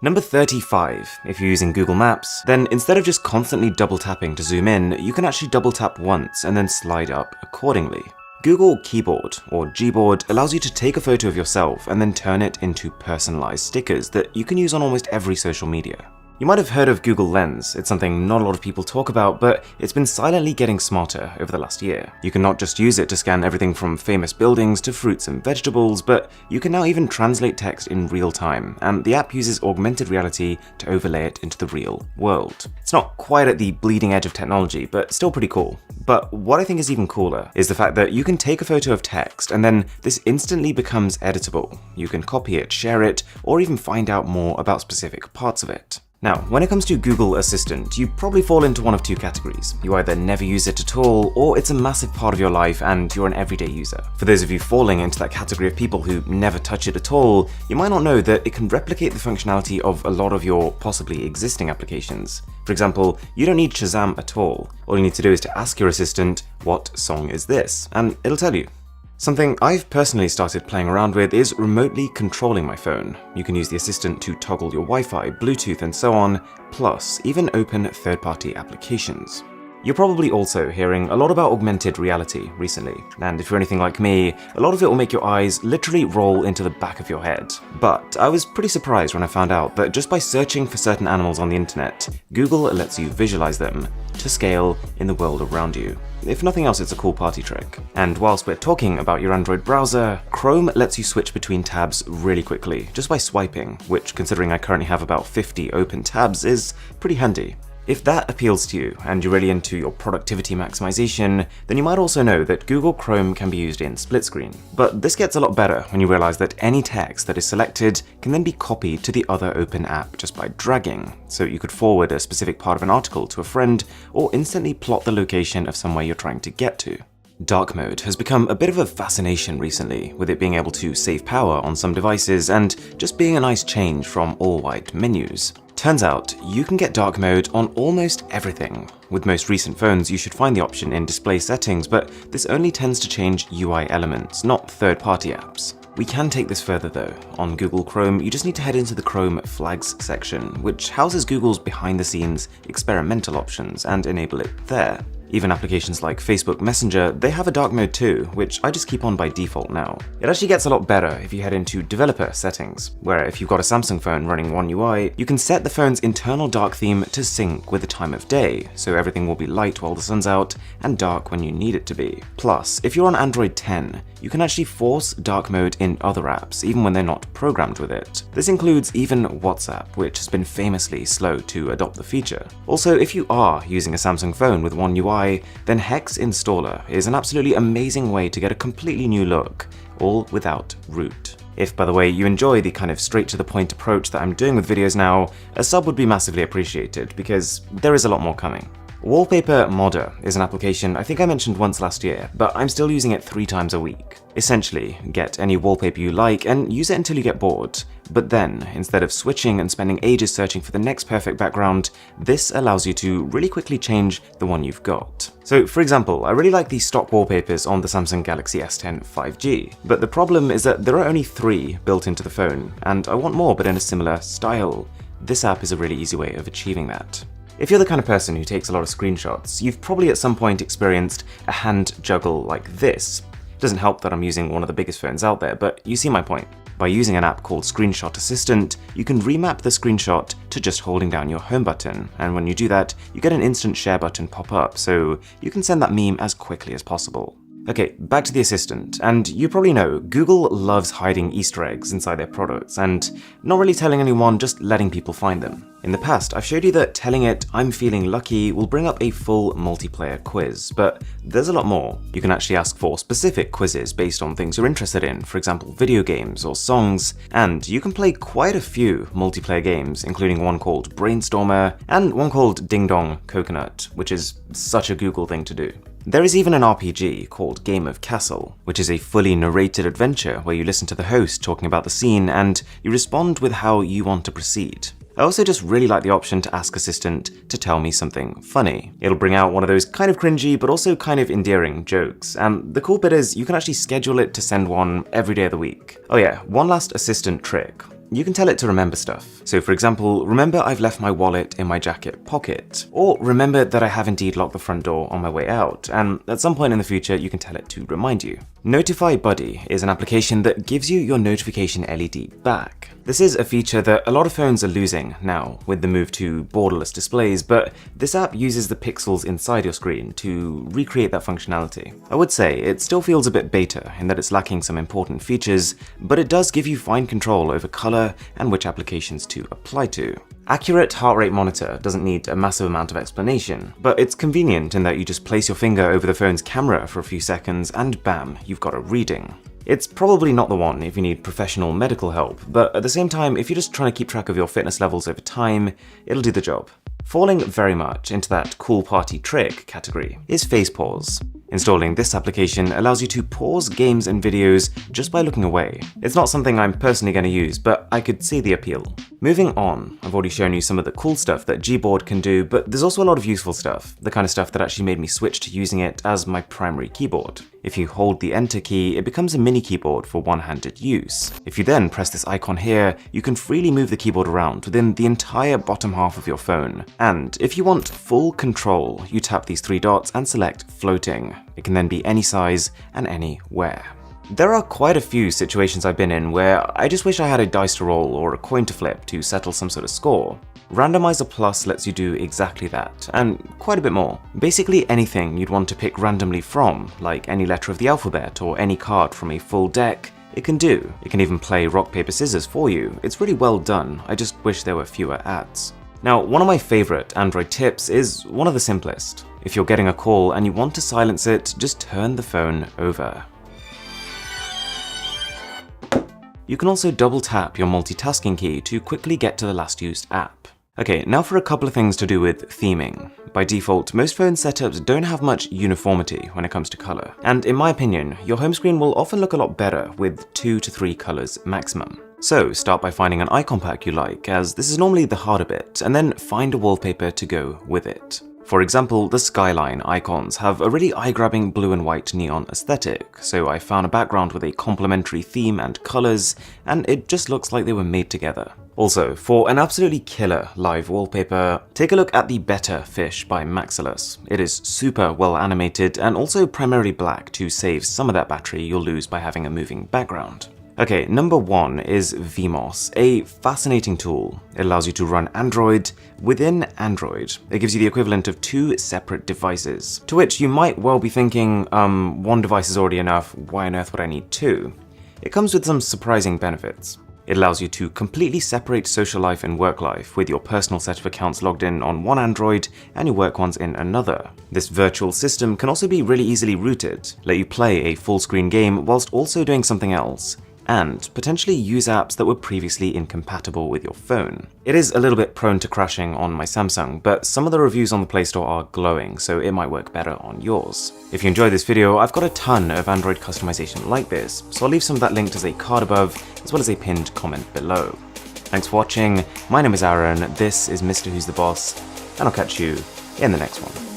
Number 35. If you're using Google Maps, then instead of just constantly double tapping to zoom in, you can actually double tap once and then slide up accordingly. Google Keyboard, or Gboard, allows you to take a photo of yourself and then turn it into personalized stickers that you can use on almost every social media. You might have heard of Google Lens. It's something not a lot of people talk about, but it's been silently getting smarter over the last year. You can not just use it to scan everything from famous buildings to fruits and vegetables, but you can now even translate text in real time, and the app uses augmented reality to overlay it into the real world. It's not quite at the bleeding edge of technology, but still pretty cool. But what I think is even cooler is the fact that you can take a photo of text and then this instantly becomes editable. You can copy it, share it, or even find out more about specific parts of it. Now, when it comes to Google Assistant, you probably fall into one of two categories. You either never use it at all, or it's a massive part of your life and you're an everyday user. For those of you falling into that category of people who never touch it at all, you might not know that it can replicate the functionality of a lot of your possibly existing applications. For example, you don't need Shazam at all. All you need to do is to ask your assistant, "What song is this?" and it'll tell you. Something I've personally started playing around with is remotely controlling my phone. You can use the assistant to toggle your Wi-Fi, Bluetooth, and so on, plus even open third-party applications. You're probably also hearing a lot about augmented reality recently, and if you're anything like me, a lot of it will make your eyes literally roll into the back of your head. But I was pretty surprised when I found out that just by searching for certain animals on the internet, Google lets you visualize them to scale in the world around you. If nothing else, it's a cool party trick. And whilst we're talking about your Android browser, Chrome lets you switch between tabs really quickly, just by swiping, which, considering I currently have about 50 open tabs, is pretty handy. If that appeals to you and you're really into your productivity maximization, then you might also know that Google Chrome can be used in split screen. But this gets a lot better when you realize that any text that is selected can then be copied to the other open app just by dragging. So you could forward a specific part of an article to a friend or instantly plot the location of somewhere you're trying to get to. Dark mode has become a bit of a fascination recently, with it being able to save power on some devices and just being a nice change from all white menus. Turns out, you can get dark mode on almost everything. With most recent phones, you should find the option in display settings, but this only tends to change UI elements, not third-party apps. We can take this further though. On Google Chrome, you just need to head into the Chrome Flags section, which houses Google's behind-the-scenes experimental options, and enable it there. Even applications like Facebook Messenger, they have a dark mode too, which I just keep on by default now. It actually gets a lot better if you head into developer settings, where if you've got a Samsung phone running One UI, you can set the phone's internal dark theme to sync with the time of day, so everything will be light while the sun's out and dark when you need it to be. Plus, if you're on Android 10, you can actually force dark mode in other apps, even when they're not programmed with it. This includes even WhatsApp, which has been famously slow to adopt the feature. Also, if you are using a Samsung phone with One UI, then Hex Installer is an absolutely amazing way to get a completely new look, all without root. If, by the way, you enjoy the kind of straight-to-the-point approach that I'm doing with videos now, a sub would be massively appreciated, because there is a lot more coming. Wallpaper Modder is an application I think I mentioned once last year, but I'm still using it 3 times a week. Essentially, get any wallpaper you like and use it until you get bored. But then, instead of switching and spending ages searching for the next perfect background, this allows you to really quickly change the one you've got. So for example, I really like the stock wallpapers on the Samsung Galaxy S10 5G, but the problem is that there are only 3 built into the phone, and I want more but in a similar style. This app is a really easy way of achieving that. If you're the kind of person who takes a lot of screenshots, you've probably at some point experienced a hand juggle like this. It doesn't help that I'm using one of the biggest phones out there, but you see my point. By using an app called Screenshot Assistant, you can remap the screenshot to just holding down your home button, and when you do that, you get an instant share button pop up, so you can send that meme as quickly as possible. Okay, back to the assistant, and you probably know Google loves hiding Easter eggs inside their products and not really telling anyone, just letting people find them. In the past, I've showed you that telling it "I'm feeling lucky" will bring up a full multiplayer quiz, but there's a lot more. You can actually ask for specific quizzes based on things you're interested in, for example video games or songs, and you can play quite a few multiplayer games, including one called Brainstormer and one called Ding Dong Coconut, which is such a Google thing to do. There is even an RPG called Game of Castle, which is a fully narrated adventure where you listen to the host talking about the scene and you respond with how you want to proceed. I also just really like the option to ask Assistant to tell me something funny. It'll bring out one of those kind of cringy but also kind of endearing jokes, and the cool bit is you can actually schedule it to send one every day of the week. Oh yeah, one last Assistant trick. you can tell it to remember stuff. So for example, remember I've left my wallet in my jacket pocket, or remember that I have indeed locked the front door on my way out, and at some point in the future you can tell it to remind you. Notify Buddy is an application that gives you your notification LED back. This is a feature that a lot of phones are losing now with the move to borderless displays, but this app uses the pixels inside your screen to recreate that functionality. I would say it still feels a bit beta in that it's lacking some important features, but it does give you fine control over color and which applications to apply to. Accurate heart rate monitor doesn't need a massive amount of explanation, but it's convenient in that you just place your finger over the phone's camera for a few seconds and bam, you've got a reading. It's probably not the one if you need professional medical help, but at the same time, if you're just trying to keep track of your fitness levels over time, it'll do the job. Falling very much into that cool party trick category is Face Pause. Installing this application allows you to pause games and videos just by looking away. It's not something I'm personally going to use, but I could see the appeal. Moving on, I've already shown you some of the cool stuff that Gboard can do, but there's also a lot of useful stuff, the kind of stuff that actually made me switch to using it as my primary keyboard. If you hold the Enter key, it becomes a mini keyboard for one-handed use. If you then press this icon here, you can freely move the keyboard around within the entire bottom half of your phone. And if you want full control, you tap these three dots and select Floating. It can then be any size and anywhere. There are quite a few situations I've been in where I just wish I had a dice to roll or a coin to flip to settle some sort of score. Randomizer Plus lets you do exactly that, and quite a bit more. Basically anything you'd want to pick randomly from, like any letter of the alphabet or any card from a full deck, it can do. It can even play rock, paper, scissors for you. It's really well done, I just wish there were fewer ads. Now, one of my favorite Android tips is one of the simplest. If you're getting a call and you want to silence it, just turn the phone over. You can also double tap your multitasking key to quickly get to the last used app. Okay, now for a couple of things to do with theming. By default, most phone setups don't have much uniformity when it comes to color. And in my opinion, your home screen will often look a lot better with 2 to 3 colors maximum. So start by finding an icon pack you like, as this is normally the harder bit, and then find a wallpaper to go with it. For example, the Skyline icons have a really eye-grabbing blue and white neon aesthetic, so I found a background with a complementary theme and colors, and it just looks like they were made together. Also, for an absolutely killer live wallpaper, take a look at the Better Fish by Maxilus. It is super well animated and also primarily black to save some of that battery you'll lose by having a moving background. Okay, number 1 is Vmos, a fascinating tool. It allows you to run Android within Android. It gives you the equivalent of 2 separate devices, to which you might well be thinking, one device is already enough, why on earth would I need 2? It comes with some surprising benefits. It allows you to completely separate social life and work life, with your personal set of accounts logged in on one Android and your work ones in another. This virtual system can also be really easily rooted, let you play a full-screen game whilst also doing something else, and potentially use apps that were previously incompatible with your phone. It is a little bit prone to crashing on my Samsung, but some of the reviews on the Play Store are glowing, so it might work better on yours. If you enjoyed this video, I've got a ton of Android customization like this, so I'll leave some of that linked as a card above, as well as a pinned comment below. Thanks for watching, my name is Aaron, this is Mr. Who's the Boss, and I'll catch you in the next one.